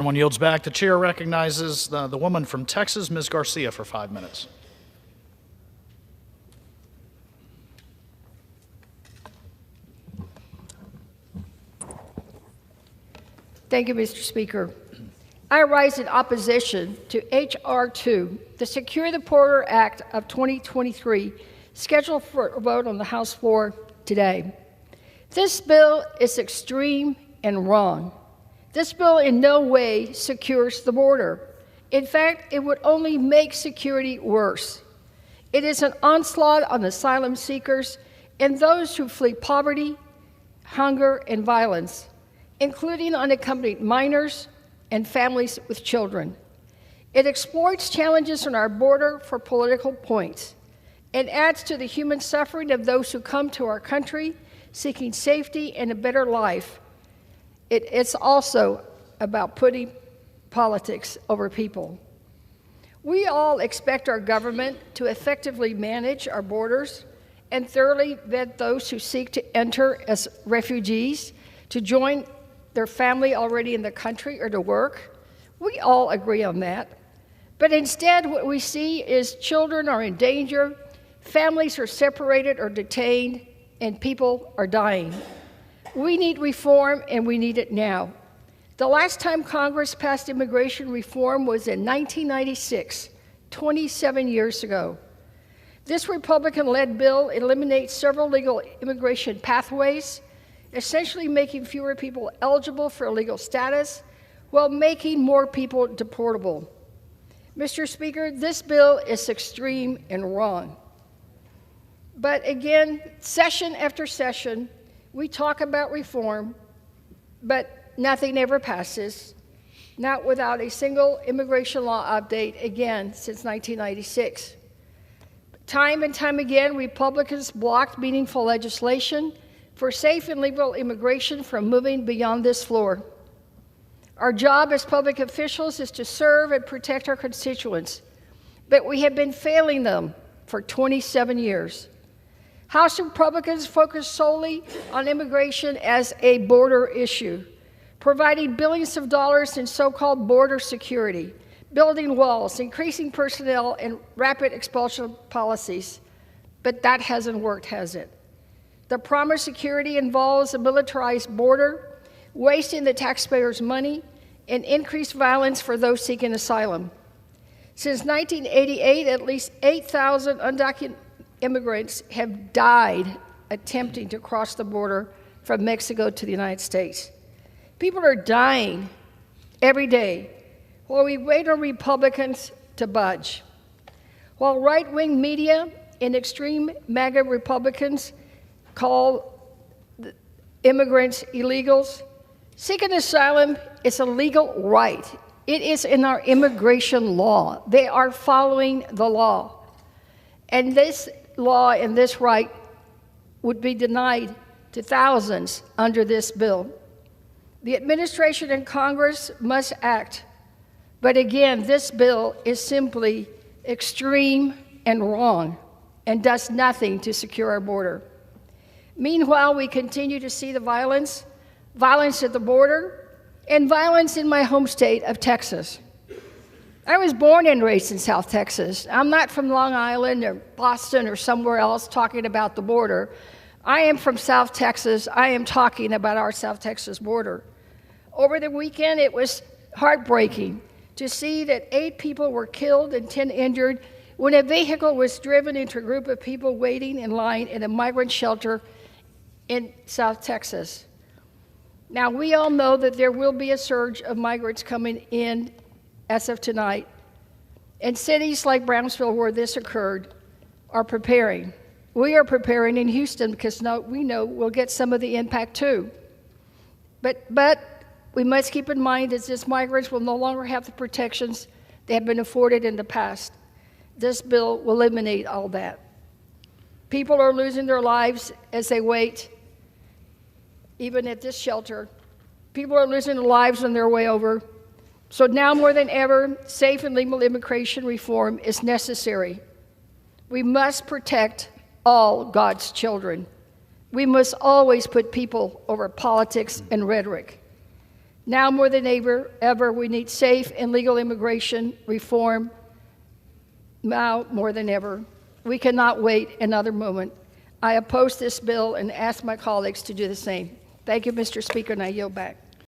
Everyone yields back. The chair recognizes the woman from Texas, Ms. Garcia, for 5 minutes. Thank you, Mr. Speaker. I rise in opposition to H.R. 2, the Secure the Border Act of 2023, scheduled for a vote on the House floor today. This bill is extreme and wrong. This bill in no way secures the border. In fact, it would only make security worse. It is an onslaught on asylum seekers and those who flee poverty, hunger, and violence, including unaccompanied minors and families with children. It exploits challenges on our border for political points and adds to the human suffering of those who come to our country seeking safety and a better life. It's also about putting politics over people. We all expect our government to effectively manage our borders and thoroughly vet those who seek to enter as refugees, to join their family already in the country, or to work. We all agree on that. But instead, what we see is children are in danger, families are separated or detained, and people are dying. We need reform, and we need it now. The last time Congress passed immigration reform was in 1996, 27 years ago. This Republican-led bill eliminates several legal immigration pathways, essentially making fewer people eligible for legal status while making more people deportable. Mr. Speaker, this bill is extreme and wrong. But again, session after session, we talk about reform, but nothing ever passes, not without a single immigration law update, again, since 1996. Time and time again, Republicans blocked meaningful legislation for safe and legal immigration from moving beyond this floor. Our job as public officials is to serve and protect our constituents, but we have been failing them for 27 years. House Republicans focus solely on immigration as a border issue, providing billions of dollars in so-called border security, building walls, increasing personnel, and rapid expulsion policies. But that hasn't worked, has it? The promised security involves a militarized border, wasting the taxpayers' money, and increased violence for those seeking asylum. Since 1988, at least 8,000 undocumented immigrants have died attempting to cross the border from Mexico to the United States. People are dying every day while we wait on Republicans to budge. While right-wing media and extreme MAGA Republicans call immigrants illegals, seeking asylum is a legal right. It is in our immigration law. They are following the law. And this law and this right would be denied to thousands under this bill. The administration and Congress must act. But again, this bill is simply extreme and wrong and does nothing to secure our border. Meanwhile, we continue to see the violence at the border, and violence in my home state of Texas. I was born and raised in South Texas. I'm not from Long Island or Boston or somewhere else talking about the border. I am from South Texas. I am talking about our South Texas border. Over the weekend, it was heartbreaking to see that 8 people were killed and 10 injured when a vehicle was driven into a group of people waiting in line at a migrant shelter in South Texas. Now, we all know that there will be a surge of migrants coming in as of tonight, and cities like Brownsville, where this occurred, are preparing. We are preparing in Houston because we know we'll get some of the impact too. But we must keep in mind that these migrants will no longer have the protections they have been afforded in the past. This bill will eliminate all that. People are losing their lives as they wait. Even at this shelter, people are losing their lives on their way over. So now more than ever, safe and legal immigration reform is necessary. We must protect all God's children. We must always put people over politics and rhetoric. Now more than ever, we need safe and legal immigration reform. Now more than ever. We cannot wait another moment. I oppose this bill and ask my colleagues to do the same. Thank you, Mr. Speaker, and I yield back.